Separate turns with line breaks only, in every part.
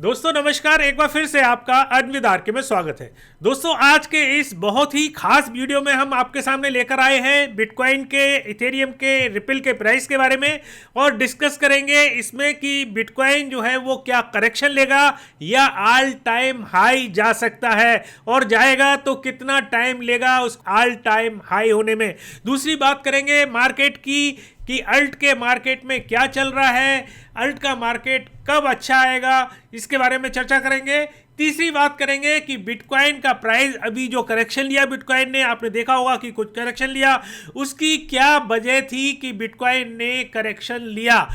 दोस्तों नमस्कार, एक बार फिर से आपका अद्विदार के में स्वागत है। दोस्तों आज के इस बहुत ही खास वीडियो में हम आपके सामने लेकर आए हैं बिटकॉइन के, इथेरियम के, रिपल के प्राइस के बारे में और डिस्कस करेंगे इसमें कि बिटकॉइन जो है वो क्या करेक्शन लेगा या ऑल टाइम हाई जा सकता है और जाएगा तो कितना टाइम लेगा उस ऑल टाइम हाई होने में। दूसरी बात करेंगे मार्केट की कि अल्ट के मार्केट में क्या चल रहा है, अल्ट का मार्केट कब अच्छा आएगा, इसके बारे में चर्चा करेंगे। तीसरी बात करेंगे कि बिटकॉइन का प्राइस अभी जो करेक्शन लिया बिटकॉइन ने, आपने देखा होगा कि कुछ करेक्शन लिया, उसकी क्या वजह थी कि बिटकॉइन ने करेक्शन लिया।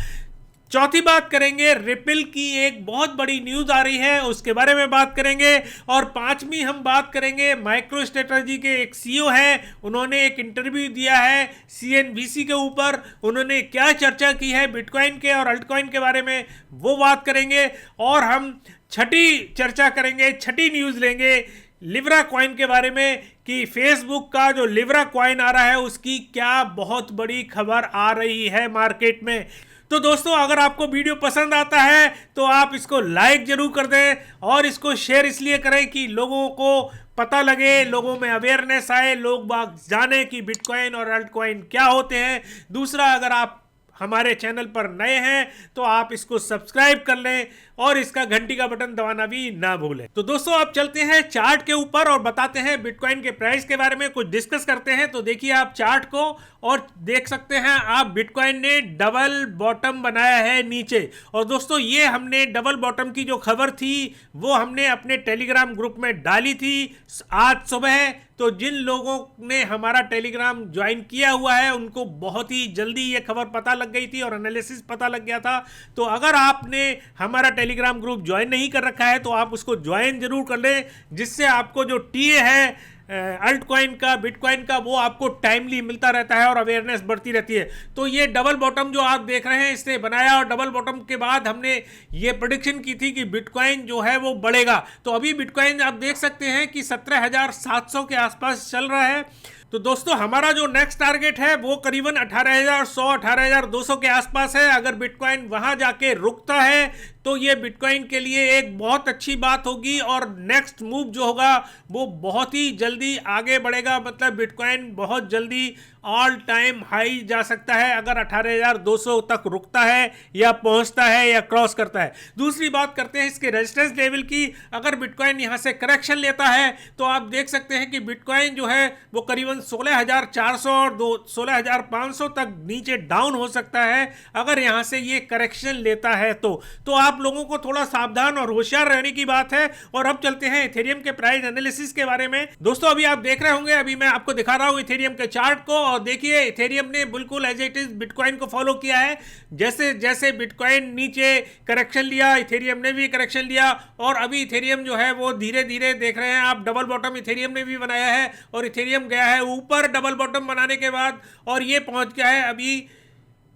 चौथी बात करेंगे रिपल की एक बहुत बड़ी न्यूज़ आ रही है, उसके बारे में बात करेंगे। और पांचवी हम बात करेंगे माइक्रो स्ट्रेटजी के एक सीईओ हैं, उन्होंने एक इंटरव्यू दिया है सीएनबीसी के ऊपर, उन्होंने क्या चर्चा की है बिटकॉइन के और अल्टकॉइन के बारे में वो बात करेंगे। और हम छठी चर्चा करेंगे, छठी न्यूज़ लेंगे लिब्रा कॉइन के बारे में कि फेसबुक का जो लिब्रा कॉइन आ रहा है उसकी क्या बहुत बड़ी खबर आ रही है मार्केट में। तो दोस्तों अगर आपको वीडियो पसंद आता है तो आप इसको लाइक जरूर कर दें और इसको शेयर इसलिए करें कि लोगों को पता लगे, लोगों में अवेयरनेस आए, लोग बाग जाने कि बिटकॉइन और अल्टकॉइन क्या होते हैं। दूसरा, अगर आप हमारे चैनल पर नए हैं तो आप इसको सब्सक्राइब कर लें और इसका घंटी का बटन दबाना भी ना भूलें। तो दोस्तों आप चलते हैं चार्ट के ऊपर और बताते हैं बिटकॉइन के प्राइस के बारे में कुछ डिस्कस करते हैं। तो देखिए आप चार्ट को और देख सकते हैं आप बिटकॉइन ने डबल बॉटम बनाया है नीचे। और दोस्तों ये हमने डबल बॉटम की जो खबर थी वो हमने अपने टेलीग्राम ग्रुप में डाली थी आज सुबह। तो जिन लोगों ने हमारा टेलीग्राम ज्वाइन किया हुआ है उनको बहुत ही जल्दी ये खबर पता लग गई थी और एनालिसिस पता लग गया था। तो अगर आपने हमारा टेलीग्राम ग्रुप ज्वाइन नहीं कर रखा है तो आप उसको ज्वाइन जरूर कर लें, जिससे आपको जो टीए है अल्टकॉइन का, बिटकॉइन का, वो आपको टाइमली मिलता रहता है और अवेयरनेस बढ़ती रहती है। तो ये डबल बॉटम जो आप देख रहे हैं इसने बनाया और डबल बॉटम के बाद हमने ये प्रेडिक्शन की थी कि बिटकॉइन जो है वो बढ़ेगा। तो अभी बिटकॉइन आप देख सकते हैं कि 17,700 के आसपास चल रहा है। तो दोस्तों हमारा जो नेक्स्ट टारगेट है वो करीबन 18,100 18,200 के आसपास है। अगर बिटकॉइन वहां जाके रुकता है तो ये बिटकॉइन के लिए एक बहुत अच्छी बात होगी और नेक्स्ट मूव जो होगा वो बहुत ही जल्दी आगे बढ़ेगा। मतलब बिटकॉइन बहुत जल्दी ऑल टाइम हाई जा सकता है अगर 18,200 तक रुकता है या पहुंचता है या क्रॉस करता है। दूसरी बात करते हैं इसके रेजिस्टेंस लेवल की। अगर बिटकॉइन यहां से करेक्शन लेता है तो आप देख सकते हैं कि बिटकॉइन जो है वो करीबन 16,400 और 16,500 तक नीचे डाउन हो सकता है अगर यहां से ये करेक्शन लेता है। तो आप लोगों को थोड़ा सावधान और होशियार रहने की बात है। और अब चलते हैं इथेरियम के प्राइस एनालिसिस के बारे में। दोस्तों अभी आप देख रहे होंगे, अभी मैं आपको दिखा रहा हूं इथेरियम के चार्ट को और देखिए इथेरियम ने बिल्कुल एज इट इज बिटकॉइन को फॉलो किया है। जैसे जैसे बिटकॉइन नीचे करेक्शन लिया इथेरियम ने भी करेक्शन लिया और अभी इथेरियम जो है वो धीरे धीरे देख रहे हैं आप डबल बॉटम इथेरियम ने भी बनाया है और इथेरियम गया है ऊपर डबल बॉटम बनाने के बाद और ये पहुंच गया है अभी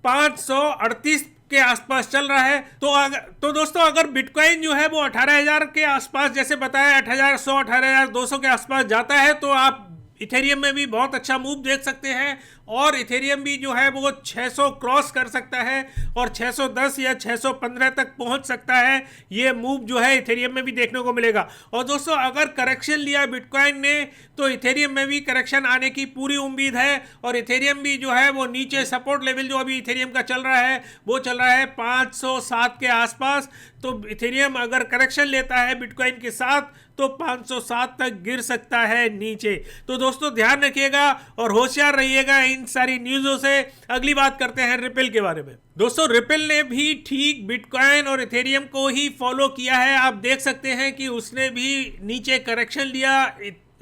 538 के आसपास चल रहा है। तो दोस्तों अगर बिटकॉइन जो है वो 18,000 के आसपास जैसे बताया 18,100 18,200 के आसपास जाता है तो आप इथेरियम में भी बहुत अच्छा मूव देख सकते हैं और इथेरियम भी जो है वो 600 क्रॉस कर सकता है और 610 या 615 तक पहुंच सकता है। ये मूव जो है इथेरियम में भी देखने को मिलेगा। और दोस्तों अगर करेक्शन लिया बिटकॉइन ने तो इथेरियम में भी करेक्शन आने की पूरी उम्मीद है और इथेरियम भी जो है वो नीचे सपोर्ट लेवल जो अभी इथेरियम का चल रहा है वो चल रहा है 507 के आसपास। तो इथेरियम अगर करेक्शन लेता है बिटकॉइन के साथ तो 507 तक गिर सकता है नीचे। तो दोस्तों ध्यान रखिएगा और होशियार रहिएगा इन सारी न्यूज़ों से। अगली बात करते हैं रिपल के बारे में। दोस्तों रिपल ने भी ठीक बिटकॉइन और इथेरियम को ही फॉलो किया है। आप देख सकते हैं कि उसने भी नीचे करेक्शन लिया।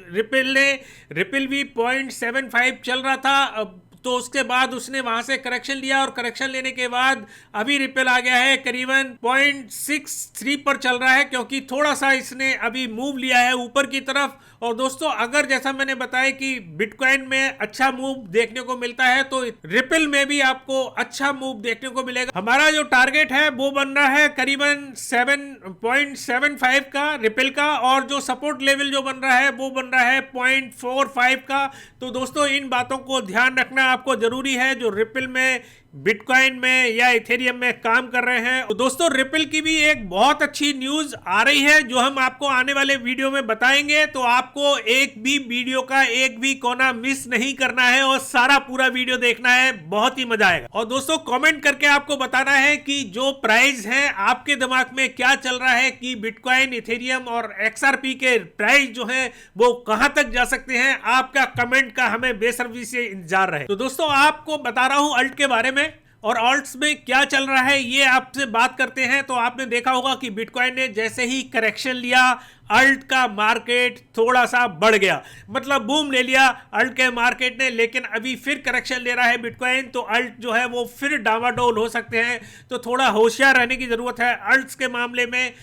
रिपल भी 0.75 चल रहा था तो उसके बाद उसने वहां से करेक्शन लिया और करेक्शन लेने के बाद अभी रिपल आ गया है करीबन 0.63 पर चल रहा है क्योंकि थोड़ा सा इसने अभी मूव लिया है ऊपर की तरफ। और दोस्तों अगर जैसा मैंने बताया कि बिटकॉइन में अच्छा मूव देखने को मिलता है तो रिपल में भी आपको अच्छा मूव देखने को मिलेगा। हमारा जो टारगेट है वो बन रहा है करीबन 7.75 का रिपल का और जो सपोर्ट लेवल जो बन रहा है वो बन रहा है 0.45 का। तो दोस्तों इन बातों को ध्यान रखना आपको जरूरी है। जो रिपल में बिटकॉइन में या इथेरियम में काम कर रहे हैं। तो दोस्तों रिपल की भी एक बहुत अच्छी न्यूज आ रही है जो हम आपको आने वाले वीडियो में बताएंगे। तो आपको एक भी वीडियो का एक भी कोना मिस नहीं करना है और सारा पूरा वीडियो देखना है, बहुत ही मजा आएगा। और दोस्तों कमेंट करके आपको बताना है कि जो प्राइस है आपके दिमाग में क्या चल रहा है कि बिटकॉइन, इथेरियम और XRP के प्राइस जो है वो कहां तक जा सकते हैं। आपका कमेंट का हमें बेसब्री से इंतजार रहे। तो दोस्तों आपको बता रहा हूं अल्ट के बारे में और ऑल्ट्स में क्या चल रहा है ये आपसे बात करते हैं। तो आपने देखा होगा कि बिटकॉइन ने जैसे ही करेक्शन लिया अल्ट का मार्केट थोड़ा सा बढ़ गया, मतलब बूम ले लिया अल्ट के मार्केट ने। लेकिन अभी फिर करेक्शन ले रहा है बिटकॉइन, तो अल्ट जो है वो फिर डावाडोल हो सकते हैं। तो थोड़ा होशियार रहने की जरूरत है अल्ट्स के मामले में।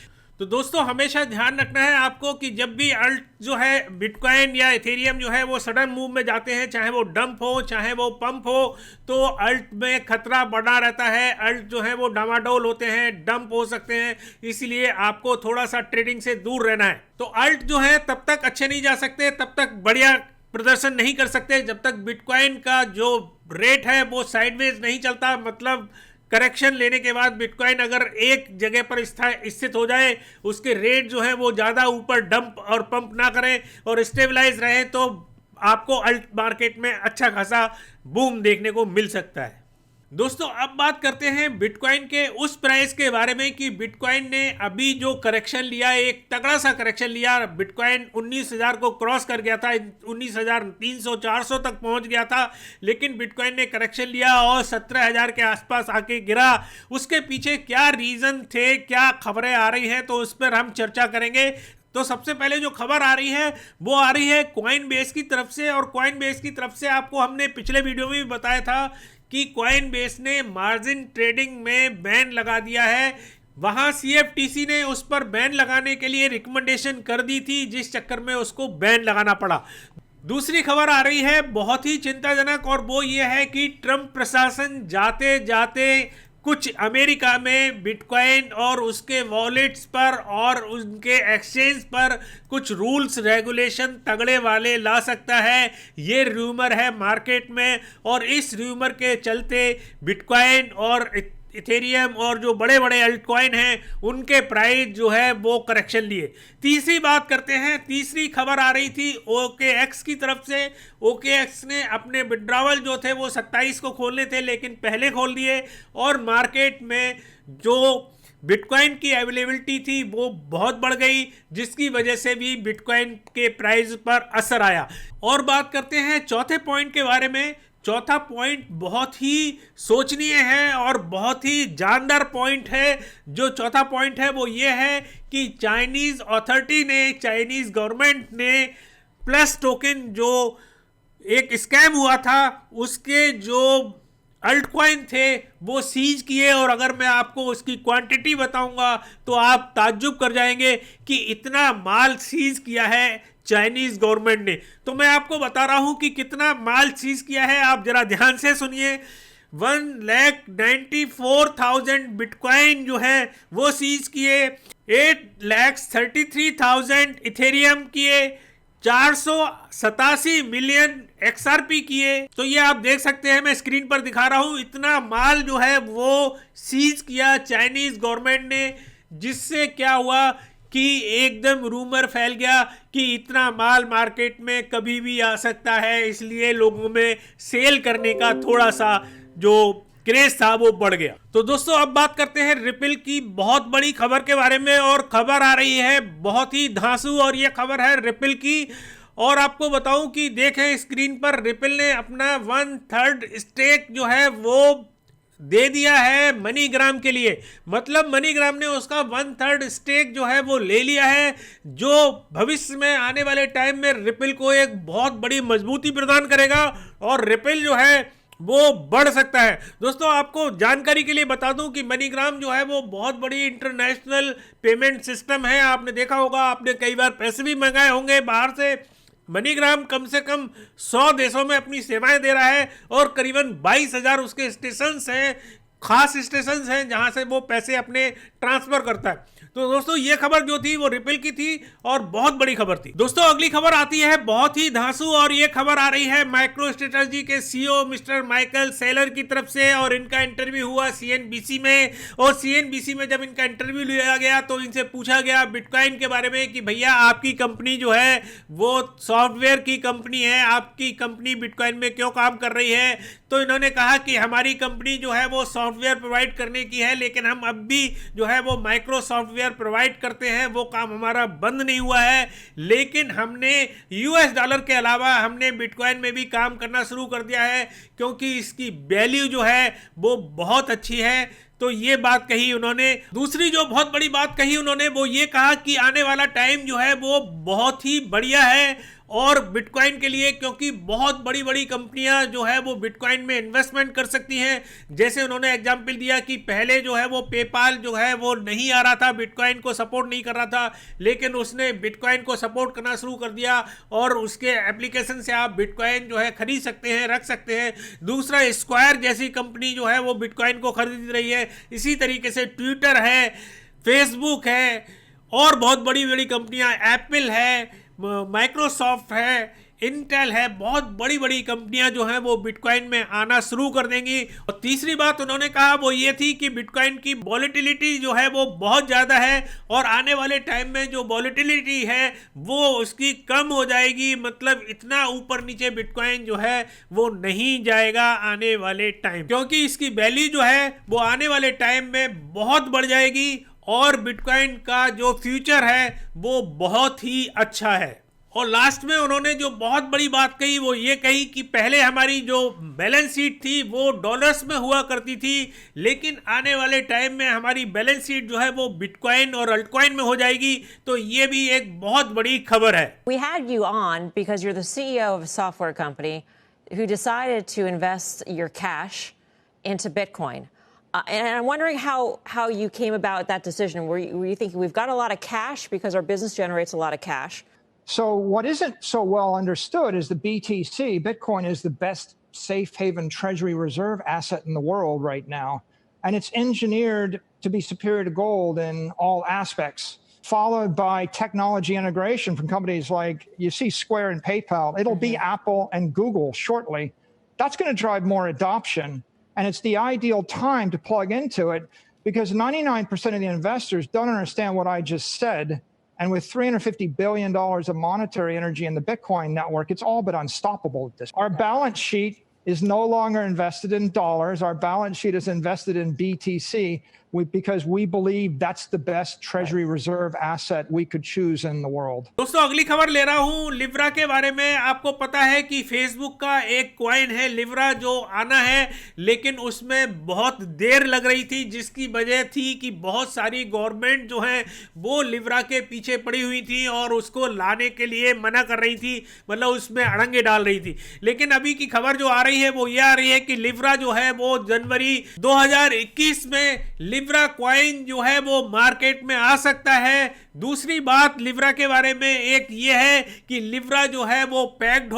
तो दोस्तों हमेशा ध्यान रखना है आपको कि जब भी अल्ट जो है बिटकॉइन या इथेरियम जो है वो सडन मूव में जाते हैं, चाहे वो डंप हो चाहे वो पंप हो, तो अल्ट में खतरा बना रहता है। अल्ट जो है वो डामाडोल होते हैं, डंप हो सकते हैं, इसलिए आपको थोड़ा सा ट्रेडिंग से दूर रहना है। तो अल्ट जो है तब तक अच्छे नहीं जा सकते, तब तक बढ़िया प्रदर्शन नहीं कर सकते जब तक बिटकॉइन का जो रेट है वो साइडवेज नहीं चलता। मतलब करेक्शन लेने के बाद बिटकॉइन अगर एक जगह पर स्थित हो जाए, उसके रेट जो है वो ज़्यादा ऊपर डंप और पंप ना करें और स्टेबलाइज रहे, तो आपको अल्ट मार्केट में अच्छा खासा बूम देखने को मिल सकता है। दोस्तों अब बात करते हैं बिटकॉइन के उस प्राइस के बारे में कि बिटकॉइन ने अभी जो करेक्शन लिया, एक तगड़ा सा करेक्शन लिया। बिटकॉइन 19,000 को क्रॉस कर गया था, 19,300 400 तक पहुंच गया था, लेकिन बिटकॉइन ने करेक्शन लिया और 17,000 के आसपास आके गिरा। उसके पीछे क्या रीजन थे, क्या खबरें आ रही हैं, तो उस पर हम चर्चा करेंगे। तो सबसे पहले जो खबर आ रही है वो आ रही है कॉइनबेस की तरफ से। और कॉइनबेस की तरफ से आपको हमने पिछले वीडियो में भी बताया था कि कॉइनबेस ने मार्जिन ट्रेडिंग में बैन लगा दिया है। वहां CFTC ने उस पर बैन लगाने के लिए रिकमेंडेशन कर दी थी, जिस चक्कर में उसको बैन लगाना पड़ा। दूसरी खबर आ रही है बहुत ही चिंताजनक, और वो ये है कि ट्रंप प्रशासन जाते जाते कुछ अमेरिका में बिटकॉइन और उसके वॉलेट्स पर और उनके एक्सचेंज पर कुछ रूल्स रेगुलेशन तगड़े वाले ला सकता है। ये रूमर है मार्केट में, और इस रूमर के चलते बिटकॉइन और इथेरियम और जो बड़े बड़े अल्टकॉइन हैं उनके प्राइस जो है वो करेक्शन लिए। तीसरी बात करते हैं, तीसरी खबर आ रही थी OKX की तरफ से। OKX ने अपने विड्रॉवल जो थे वो 27 को खोलने थे, लेकिन पहले खोल दिए, और मार्केट में जो बिटकॉइन की अवेलेबिलिटी थी वो बहुत बढ़ गई, जिसकी वजह से भी बिटकॉइन के प्राइस पर असर आया। और बात करते हैं चौथे पॉइंट के बारे में। चौथा पॉइंट बहुत ही सोचनीय है और बहुत ही जानदार पॉइंट है। जो चौथा पॉइंट है वो ये है कि चाइनीज अथॉरिटी ने, चाइनीज गवर्नमेंट ने प्लस टोकन जो एक स्कैम हुआ था उसके जो अल्टकॉइन थे वो सीज किए। और अगर मैं आपको उसकी क्वांटिटी बताऊंगा तो आप ताज्जुब कर जाएंगे कि इतना माल सीज किया है चाइनीज गवर्नमेंट ने। तो मैं आपको बता रहा हूं कि कितना माल सीज किया है, आप जरा ध्यान से सुनिए। 1,94,000 बिटकॉइन जो है वो सीज किए, 8,33,000 इथेरियम किए, 487 मिलियन XRP किए। तो ये आप देख सकते हैं, मैं स्क्रीन पर दिखा रहा हूं, इतना माल जो है वो सीज किया चाइनीज गवर्नमेंट ने। जिससे क्या हुआ कि एकदम रूमर फैल गया कि इतना माल मार्केट में कभी भी आ सकता है, इसलिए लोगों में सेल करने का थोड़ा सा जो क्रेज था वो बढ़ गया। तो दोस्तों अब बात करते हैं रिपल की बहुत बड़ी खबर के बारे में। और खबर आ रही है बहुत ही धांसू, और ये खबर है रिपल की। और आपको बताऊं कि देखें स्क्रीन पर, रिपल ने अपना 1/3 स्टेक जो है वो दे दिया है मनीग्राम के लिए। मतलब मनीग्राम ने उसका 1/3 स्टेक जो है वो ले लिया है, जो भविष्य में आने वाले टाइम में रिपल को एक बहुत बड़ी मजबूती प्रदान करेगा और रिपल जो है वो बढ़ सकता है। दोस्तों आपको जानकारी के लिए बता दूं कि मनीग्राम जो है वो बहुत बड़ी इंटरनेशनल पेमेंट सिस्टम है। आपने देखा होगा, आपने कई बार पैसे भी मंगाए होंगे बाहर से। मनीग्राम कम से कम 100 देशों में अपनी सेवाएं दे रहा है और करीबन 22,000 उसके स्टेशंस हैं खास स्टेशन हैं जहां से वो पैसे अपने ट्रांसफर करता है। तो दोस्तों ये खबर जो थी वो रिपल की थी और बहुत बड़ी खबर थी। दोस्तों अगली खबर आती है बहुत ही धांसू, और ये खबर आ रही है माइक्रो स्ट्रेटजी के सीईओ मिस्टर माइकल सेलर की तरफ से, और इनका इंटरव्यू हुआ सीएनबीसी में। और सीएनबीसी में जब इनका इंटरव्यू लिया गया तो इनसे पूछा गया बिटकॉइन के बारे में कि भैया आपकी कंपनी जो है वो सॉफ्टवेयर की कंपनी है, आपकी कंपनी बिटकॉइन में क्यों काम कर रही है? तो इन्होंने कहा कि हमारी कंपनी जो है वो सॉफ्टवेयर प्रोवाइड करने की है, लेकिन हम अब भी जो है वो माइक्रो सॉफ्टवेयर प्रोवाइड करते हैं, वो काम हमारा बंद नहीं हुआ है, लेकिन हमने यूएस डॉलर के अलावा हमने बिटकॉइन में भी काम करना शुरू कर दिया है, क्योंकि इसकी वैल्यू जो है वो बहुत अच्छी है। तो ये बात कही उन्होंने। दूसरी जो बहुत बड़ी बात कही उन्होंने वो ये कहा कि आने वाला टाइम जो है वो बहुत ही बढ़िया है और बिटकॉइन के लिए, क्योंकि बहुत बड़ी बड़ी कंपनियां जो है वो बिटकॉइन में इन्वेस्टमेंट कर सकती हैं। जैसे उन्होंने एग्जांपल दिया कि पहले जो है वो पेपाल जो है वो नहीं आ रहा था, बिटकॉइन को सपोर्ट नहीं कर रहा था, लेकिन उसने बिटकॉइन को सपोर्ट करना शुरू कर दिया और उसके एप्लीकेशन से आप बिटकॉइन जो है खरीद सकते हैं, रख सकते हैं। दूसरा स्क्वायर जैसी कंपनी जो है वो बिटकॉइन को खरीद रही है। इसी तरीके से ट्विटर है, फेसबुक है और बहुत बड़ी बड़ी कंपनियां, एप्पल है, माइक्रोसॉफ्ट है, इंटेल है, बहुत बड़ी बड़ी कंपनियां जो हैं वो बिटकॉइन में आना शुरू कर देंगी। और तीसरी बात उन्होंने कहा वो ये थी कि बिटकॉइन की वॉलेटिलिटी जो है वो बहुत ज़्यादा है और आने वाले टाइम में जो वॉलेटिलिटी है वो उसकी कम हो जाएगी, मतलब इतना ऊपर नीचे बिटकॉइन जो है वो नहीं जाएगा आने वाले टाइम, क्योंकि इसकी वैल्यू जो है वो आने वाले टाइम में बहुत बढ़ जाएगी और बिटकॉइन का जो फ्यूचर है वो बहुत ही अच्छा है। और लास्ट में उन्होंने जो बहुत बड़ी बात कही वो ये कही कि पहले हमारी जो बैलेंस शीट थी वो डॉलर्स में हुआ करती थी, लेकिन आने वाले टाइम में हमारी बैलेंस शीट जो है वो बिटकॉइन और अल्टकॉइन में हो जाएगी। तो ये भी एक बहुत बड़ी खबर है।
We had you on because you're the CEO of a software company who decided to invest your cash into Bitcoin. And I'm wondering how you came about that decision. Were you thinking we've got a lot of cash because our business generates a lot of cash?
So what isn't so well understood is the BTC, Bitcoin, is the best safe haven treasury reserve asset in the world right now. And it's engineered to be superior to gold in all aspects, followed by technology integration from companies like, you see Square and PayPal. It'll be Apple and Google shortly. That's going to drive more adoption. And it's the ideal time to plug into it because 99% of the investors don't understand what I just said. And with $350 billion of monetary energy in the Bitcoin network, it's all but unstoppable at this point. Our balance sheet is no longer invested in dollars. Our balance sheet is invested in BTC because we believe that's the best treasury reserve asset we could choose in the world.
दोस्तों अगली खबर ले रहा हूं Libra के बारे में। आपको पता है कि फेसबुक का एक कॉइन है लिब्रा जो आना है, लेकिन उसमें बहुत देर लग रही थी, जिसकी वजह थी कि बहुत सारी गवर्नमेंट जो है वो लिब्रा के पीछे पड़ी हुई थी और उसको लाने के लिए मना कर रही थी, मतलब उसमें अड़ंगे डाल रही थी। लेकिन अभी की खबर जो आ रही है वो ये आ रही है कि लिब्रा जो है वो जनवरी 2021 में लिब्रा कॉइन जो है वो मार्केट में आ सकता है। दूसरी बात लिब्रा के बारे में एक ये है कि लिब्रा जो है वो बैक्ड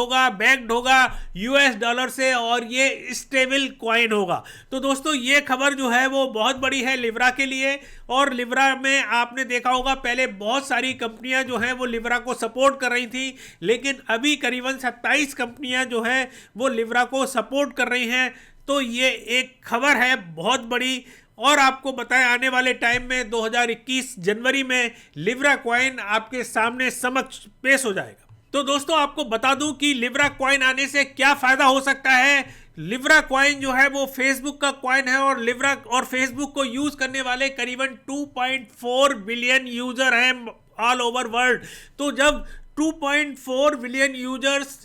होगा यूएस डॉलर से और ये स्टेबल कॉइन होगा। तो दोस्तों ये खबर जो है वो बहुत बड़ी है लिब्रा के लिए। और लिब्रा में आपने देखा होगा पहले बहुत सारी कंपनियां जो हैं वो लिब्रा को सपोर्ट कर रही थी, लेकिन अभी करीबन 27 कंपनियां जो हैं वो लिब्रा को सपोर्ट कर रही हैं। तो ये एक खबर है बहुत बड़ी। और आपको बताएं आने वाले टाइम में 2021 जनवरी में लिब्रा कॉइन आपके सामने समक्ष पेश हो जाएगा। तो दोस्तों आपको बता दूं कि लिब्रा कॉइन आने से क्या फायदा हो सकता है। लिब्रा कॉइन जो है वो फेसबुक का कॉइन है और लिब्रा और फेसबुक को यूज करने वाले करीबन 2.4 बिलियन यूजर हैं ऑल ओवर वर्ल्ड। तो जब 2.4 बिलियन यूजर्स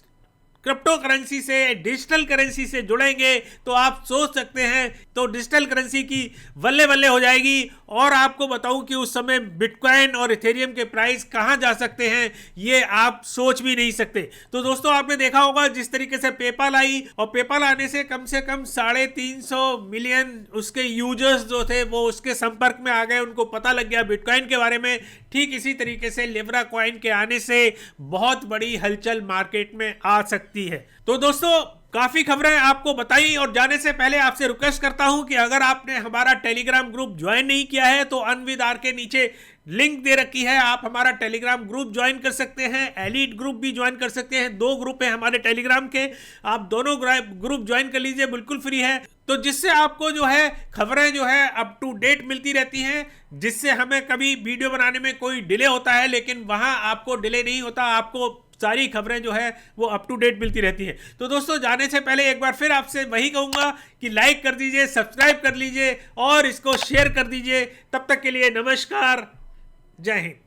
क्रिप्टो करेंसी से, डिजिटल करेंसी से जुड़ेंगे तो आप सोच सकते हैं तो डिजिटल करेंसी की बल्ले बल्ले हो जाएगी। और आपको बताऊं कि उस समय बिटकॉइन और इथेरियम के प्राइस कहां जा सकते हैं ये आप सोच भी नहीं सकते। तो दोस्तों आपने देखा होगा जिस तरीके से पेपाल आई और पेपाल आने से कम 350 मिलियन उसके यूजर्स जो थे वो उसके संपर्क में आ गए, उनको पता लग गया बिटकॉइन के बारे में। ठीक इसी तरीके से लिब्रा कॉइन के आने से बहुत बड़ी हलचल मार्केट में आ सकती सकती है। तो दोस्तों काफी खबरें आपको बताई, और जाने से पहले आपसे रिक्वेस्ट करता हूं कि अगर आपने हमारा टेलीग्राम ग्रुप ज्वाइन नहीं किया है तो अनविदार के नीचे लिंक दे रखी है, आप हमारा टेलीग्राम ग्रुप ज्वाइन कर सकते हैं, एलीट ग्रुप भी ज्वाइन कर सकते हैं। 2 ग्रुप है हमारे टेलीग्राम के, आप दोनों ग्रुप ज्वाइन कर लीजिए, बिल्कुल फ्री है। तो जिससे आपको जो है खबरें जो है अप टू डेट मिलती रहती हैं, जिससे हमें कभी वीडियो बनाने में कोई डिले होता है लेकिन वहां आपको डिले नहीं होता, आपको सारी खबरें जो है वो अप टू डेट मिलती रहती है। तो दोस्तों जाने से पहले एक बार फिर आपसे वही कहूंगा कि लाइक कर दीजिए, सब्सक्राइब कर लीजिए और इसको शेयर कर दीजिए। तब तक के लिए नमस्कार, जय हिंद।